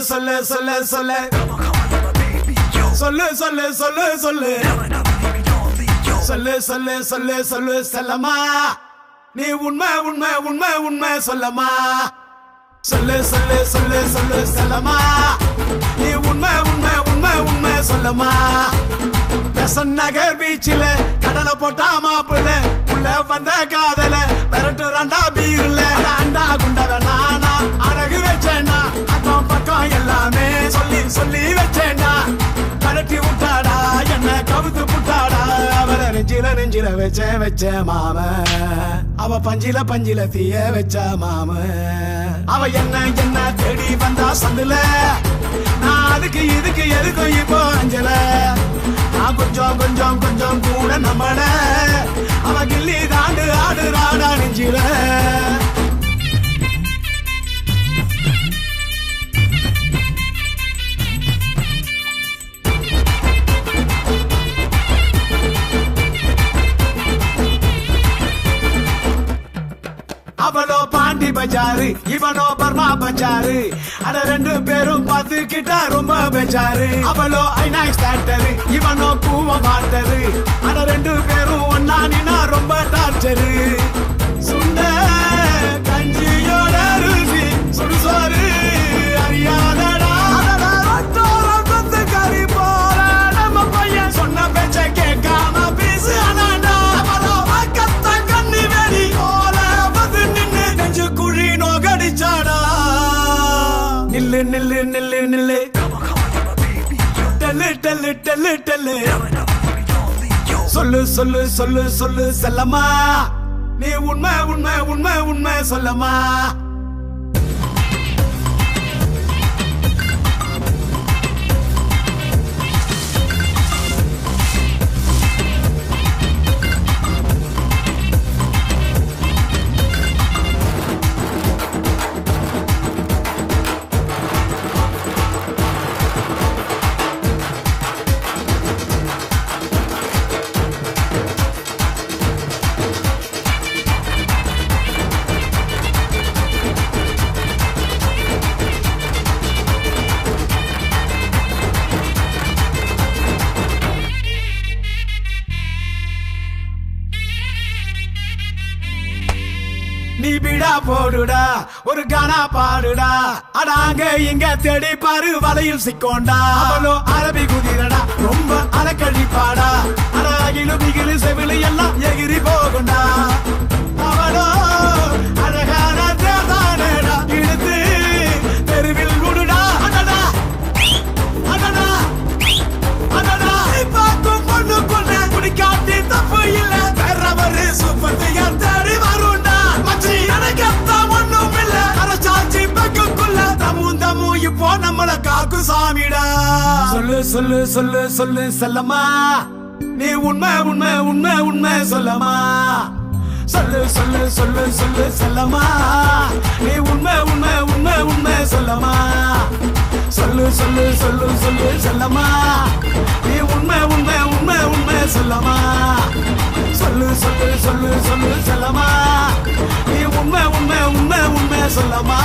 சொல்லு சொல்லு சொல்லு சொல்லு சொல்லு சொல்லு சொல்லு சொல்லு சொல்லு சொல்லு சொல்லு செல்லம்மா நீ உண்மை உண்மை உண்மை உண்மை சொல்லம்மா சொல்லு சொல்லு சொல்லு சொல்லு செல்லம்மா நீ உண்மை உண்மை உண்மை உண்மை சொல்லம்மா பெசன் நகர் பீச்சில் கடலை போட்டா மாப்பிள்ள உள்ள வந்த காதல விரட்டு ரெண்டா பீர்ல அண்டா குண்டத நானா அழகு வச்சேன்னா அக்கம் பக்கம் எல்லாமே சொல்லி சொல்லி வச்சேன்னா கலட்டி விட்டாடா என்ன கவுத்து புட்டாடா அவரை நெஞ்சில நெஞ்சில வச்ச மாம அவ பஞ்சில பஞ்சில தீய வச்ச மாம அவ என்ன என்ன தேடி வந்தா சந்துல நான் அதுக்கு இதுக்கு எதுக்கும் இப்போ அஞ்சல நான் கொஞ்சம் கொஞ்சம் கொஞ்சம் கூட நம்மள அவ கில்லி தாண்டு ஆடுறாடா நெஞ்சில அவளோ பாண்டி பஜாரு இவனோ பர்மா பஜாரு அட ரெண்டு பேரும் பார்த்துக்கிட்டா ரொம்ப பெஜாரு அவளோ ஐநாக்ஸ் தேட்டரு இவனோ கூவ மாட்டரு அட ரெண்டு பேரும் ஒன்னா நின்னா ரொம்ப டார்ச்சரு சுண்ட கஞ்சியோட ருசி சுடுசோறு அறியாதடா கறி போற நம்ம பையன் சொன்ன பேச்ச கேட்காம பேசு அனாண்டா அவளோ கத்த கண்ணி வெடி குழி நோகடிச்சாடா நில்லு நில்லு நில்லு நில்லு டெல்லு டெல்லு டெல்லு டெல்லு சொல்லு சொல்லு சொல்லு சொல்லு செல்லம்மா நீ உண்மை உண்மை உண்மை உண்மை சொல்லம்மா நீ விடா போடுடா ஒரு கானா பாடுடா அடாங்க இங்க தேடி பாரு வலையில் சிக்கோண்டா அவளோ அரபி குதிரடா ரொம்ப அலக்கழிப்பாடா அழகிலும் மிகிலு செவிலு எல்லாம் எகிரி போகுண்டா அவளோ அழகான தேதானடா இழுத்து தெருவில் விடுடா அடடா அடடா அடடா பார்க்கும் பொண்ணு கொண்டு குடிக்காட்டி தப்பு இல்ல வேறவரு சூப்பர் திகர் தேடி வருண்டா இப்போ நம்மள காக்கு சாமிடா சொல்லு சொல்லு சொல்லு சொல்லு செல்லம்மா நீ உண்மை உண்மை உண்மை உண்மை சொல்லம்மா சொல்லு சொல்லு சொல்லு சொல்லு செல்லம்மா நீ உண்மை உண்மை உண்மை உண்மை சொல்லம்மா சொல்லு சொல்லு சொல்லு சொல்லு செல்லம்மா நீ உண்மை உண்மை உண்மை உண்மை சொல்லம்மா சொல்லு சொல்லு சொல்லு சொல்லு செல்லம்மா நீ உண்மை உண்மை உண்மை உண்மை சொல்லம்மா